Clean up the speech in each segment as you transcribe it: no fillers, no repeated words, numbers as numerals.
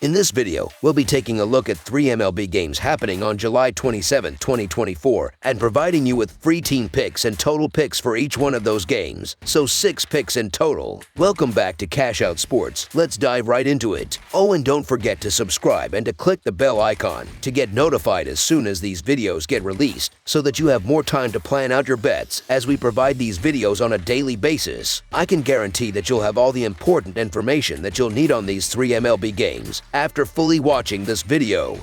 In this video, we'll be taking a look at 3 MLB games happening on July 27, 2024, and providing you with free team picks and total picks for each one of those games, so 6 picks in total. Welcome back to Cash Out Sports. Let's dive right into it. Oh, and don't forget to subscribe and to click the bell icon to get notified as soon as these videos get released, so that you have more time to plan out your bets as we provide these videos on a daily basis. I can guarantee that you'll have all the important information that you'll need on these 3 MLB games after fully watching this video.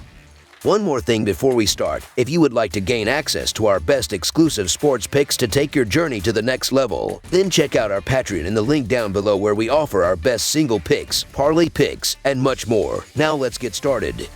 One more thing before we start, if you would like to gain access to our best exclusive sports picks to take your journey to the next level, then check out our Patreon in the link down below where we offer our best single picks, parlay picks, and much more. Now let's get started.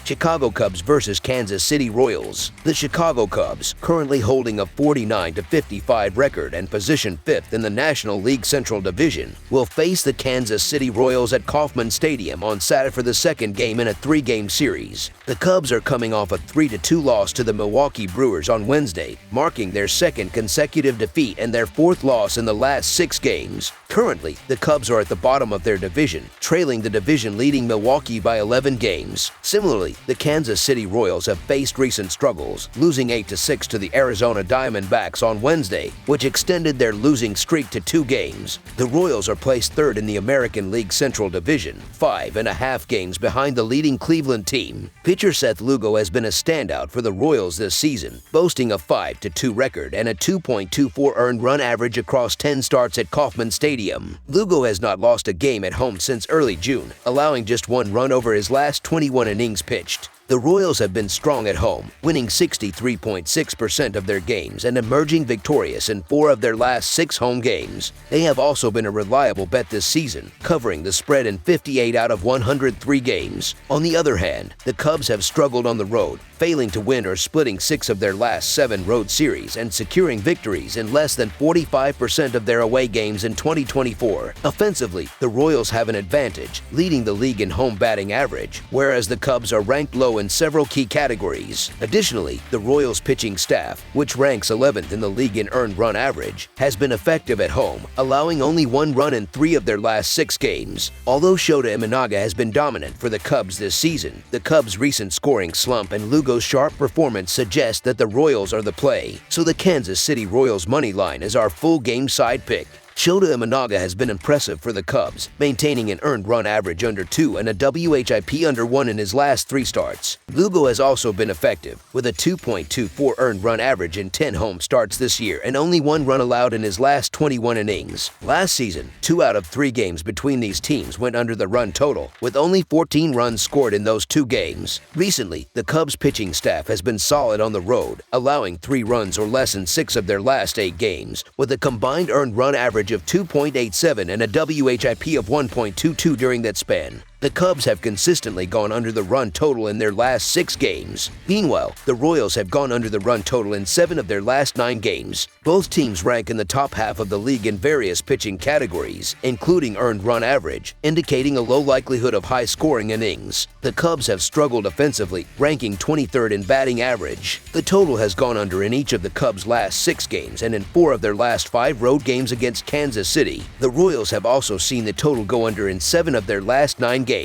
Chicago Cubs vs. Kansas City Royals. The Chicago Cubs, currently holding a 49-55 record and position 5th in the National League Central Division, will face the Kansas City Royals at Kauffman Stadium on Saturday for the second game in a 3-game series. The Cubs are coming off a 3-2 loss to the Milwaukee Brewers on Wednesday, marking their second consecutive defeat and their 4th loss in the last 6 games. Currently, the Cubs are at the bottom of their division, trailing the division-leading Milwaukee by 11 games. Similarly, the Kansas City Royals have faced recent struggles, losing 8-6 to the Arizona Diamondbacks on Wednesday, which extended their losing streak to 2 games. The Royals are placed 3rd in the American League Central Division, 5.5 games behind the leading Cleveland team. Pitcher Seth Lugo has been a standout for the Royals this season, boasting a 5-2 record and a 2.24 earned run average across 10 starts at Kauffman Stadium. Lugo has not lost a game at home since early June, allowing just 1 run over his last 21 innings pitched. The Royals have been strong at home, winning 63.6% of their games and emerging victorious in 4 of their last 6 home games. They have also been a reliable bet this season, covering the spread in 58 out of 103 games. On the other hand, the Cubs have struggled on the road, failing to win or splitting 6 of their last 7 road series and securing victories in less than 45% of their away games in 2024. Offensively, the Royals have an advantage, leading the league in home batting average, whereas the Cubs are ranked low in several key categories. Additionally, the Royals pitching staff, which ranks 11th in the league in earned run average, has been effective at home, allowing only 1 run in 3 of their last 6 games. Although Shota Imanaga has been dominant for the Cubs this season, the Cubs' recent scoring slump and Lugo's sharp performance suggest that the Royals are the play, so the Kansas City Royals money line is our full game side pick. Shota Imanaga has been impressive for the Cubs, maintaining an earned run average under 2 and a WHIP under 1 in his last 3 starts. Lugo has also been effective, with a 2.24 earned run average in 10 home starts this year and only 1 run allowed in his last 21 innings. Last season, 2 out of 3 games between these teams went under the run total, with only 14 runs scored in those 2 games. Recently, the Cubs pitching staff has been solid on the road, allowing 3 runs or less in 6 of their last 8 games, with a combined earned run average of 2.87 and a WHIP of 1.22 during that span. The Cubs have consistently gone under the run total in their last 6 games. Meanwhile, the Royals have gone under the run total in 7 of their last 9 games. Both teams rank in the top half of the league in various pitching categories, including earned run average, indicating a low likelihood of high-scoring innings. The Cubs have struggled offensively, ranking 23rd in batting average. The total has gone under in each of the Cubs' last 6 games and in 4 of their last 5 road games against Kansas City. The Royals have also seen the total go under in 7 of their last 9 games.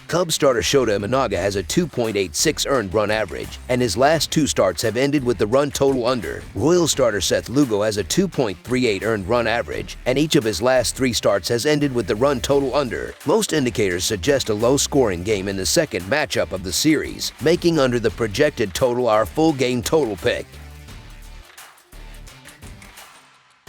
Cubs starter Shota Imanaga has a 2.86 earned run average, and his last 2 starts have ended with the run total under. Royal starter Seth Lugo has a 2.38 earned run average, and each of his last 3 starts has ended with the run total under. Most indicators suggest a low-scoring game in the second matchup of the series, making under the projected total our full game total pick.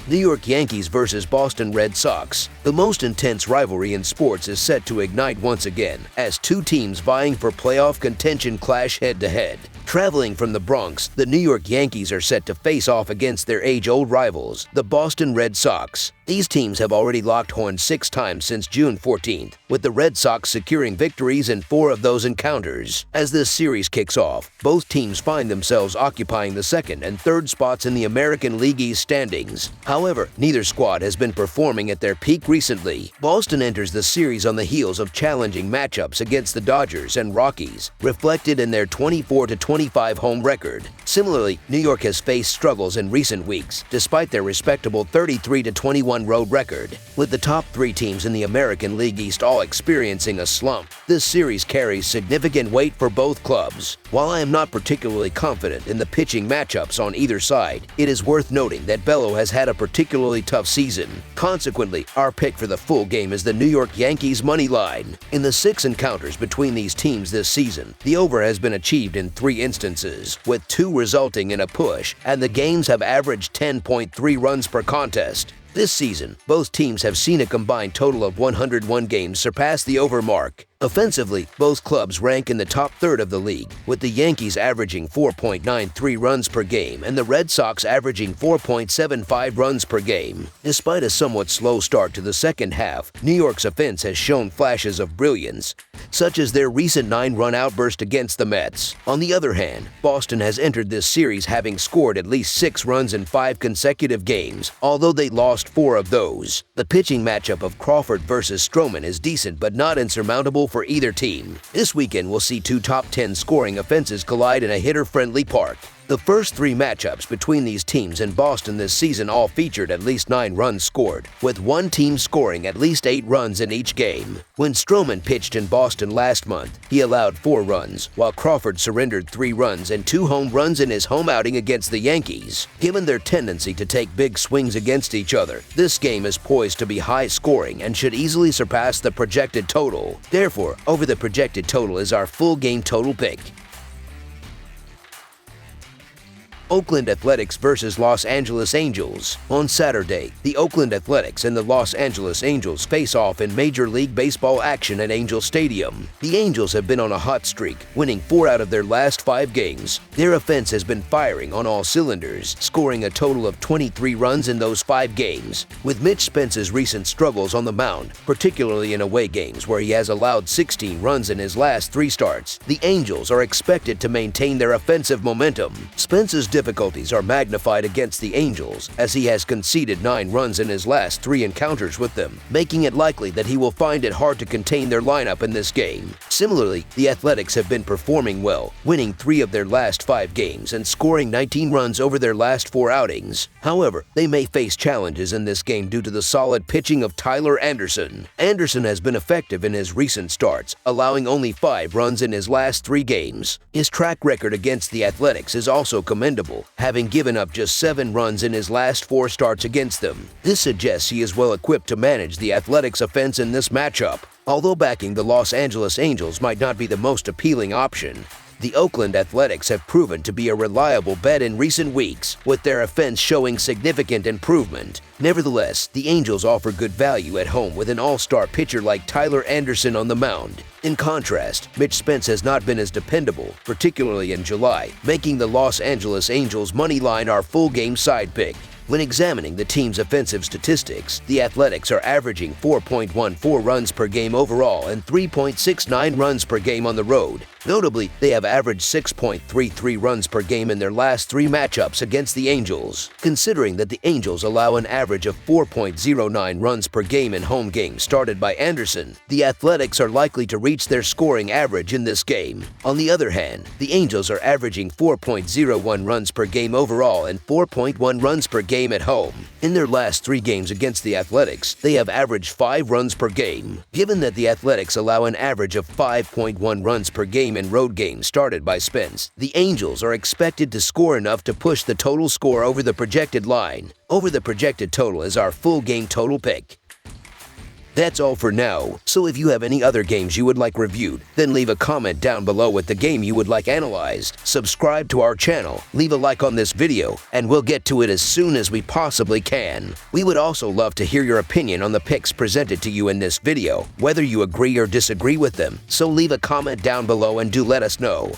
New York Yankees vs. Boston Red Sox. The most intense rivalry in sports is set to ignite once again, as 2 teams vying for playoff contention clash head-to-head. Traveling from the Bronx, the New York Yankees are set to face off against their age-old rivals, the Boston Red Sox. These teams have already locked horns 6 times since June 14th, with the Red Sox securing victories in 4 of those encounters. As this series kicks off, both teams find themselves occupying the 2nd and 3rd spots in the American League East standings. However, neither squad has been performing at their peak recently. Boston enters the series on the heels of challenging matchups against the Dodgers and Rockies, reflected in their 24-20 25 home record. Similarly, New York has faced struggles in recent weeks, despite their respectable 33-21 road record, with the top 3 teams in the American League East all experiencing a slump. This series carries significant weight for both clubs. While I am not particularly confident in the pitching matchups on either side, it is worth noting that Bello has had a particularly tough season. Consequently, our pick for the full game is the New York Yankees money line. In the 6 encounters between these teams this season, the over has been achieved in 3 instances, with 2 resulting in a push, and the games have averaged 10.3 runs per contest. This season, both teams have seen a combined total of 101 games surpass the over mark. Offensively, both clubs rank in the top third of the league, with the Yankees averaging 4.93 runs per game and the Red Sox averaging 4.75 runs per game. Despite a somewhat slow start to the second half, New York's offense has shown flashes of brilliance, such as their recent 9-run outburst against the Mets. On the other hand, Boston has entered this series having scored at least 6 runs in 5 consecutive games, although they lost 4 of those. The pitching matchup of Crawford versus Stroman is decent but not insurmountable for either team. This weekend we'll see 2 top 10 scoring offenses collide in a hitter-friendly park. The first 3 matchups between these teams in Boston this season all featured at least 9 runs scored, with one team scoring at least 8 runs in each game. When Stroman pitched in Boston last month, he allowed 4 runs, while Crawford surrendered 3 runs and 2 home runs in his home outing against the Yankees. Given their tendency to take big swings against each other, this game is poised to be high-scoring and should easily surpass the projected total. Therefore, over the projected total is our full game total pick. Oakland Athletics versus Los Angeles Angels. On Saturday, the Oakland Athletics and the Los Angeles Angels face off in Major League Baseball action at Angel Stadium. The Angels have been on a hot streak, winning 4 out of their last 5 games. Their offense has been firing on all cylinders, scoring a total of 23 runs in those 5 games. With Mitch Spence's recent struggles on the mound, particularly in away games where he has allowed 16 runs in his last 3 starts, the Angels are expected to maintain their offensive momentum. Spence's difficulties are magnified against the Angels, as he has conceded 9 runs in his last 3 encounters with them, making it likely that he will find it hard to contain their lineup in this game. Similarly, the Athletics have been performing well, winning 3 of their last 5 games and scoring 19 runs over their last 4 outings. However, they may face challenges in this game due to the solid pitching of Tyler Anderson. Anderson has been effective in his recent starts, allowing only 5 runs in his last 3 games. His track record against the Athletics is also commendable, having given up just 7 runs in his last 4 starts against them. This suggests he is well equipped to manage the Athletics' offense in this matchup. Although backing the Los Angeles Angels might not be the most appealing option, the Oakland Athletics have proven to be a reliable bet in recent weeks, with their offense showing significant improvement. Nevertheless, the Angels offer good value at home with an all-star pitcher like Tyler Anderson on the mound. In contrast, Mitch Spence has not been as dependable, particularly in July, making the Los Angeles Angels money line our full game side pick. When examining the team's offensive statistics, the Athletics are averaging 4.14 runs per game overall and 3.69 runs per game on the road. Notably, they have averaged 6.33 runs per game in their last 3 matchups against the Angels. Considering that the Angels allow an average of 4.09 runs per game in home games started by Anderson, the Athletics are likely to reach their scoring average in this game. On the other hand, the Angels are averaging 4.01 runs per game overall and 4.1 runs per game at home. In their last 3 games against the Athletics, they have averaged 5 runs per game. Given that the Athletics allow an average of 5.1 runs per game in road games started by Spence, the Angels are expected to score enough to push the total score over the projected line. Over the projected total is our full game total pick. That's all for now, so if you have any other games you would like reviewed, then leave a comment down below with the game you would like analyzed. Subscribe to our channel, leave a like on this video, and we'll get to it as soon as we possibly can. We would also love to hear your opinion on the picks presented to you in this video, whether you agree or disagree with them, so leave a comment down below and do let us know.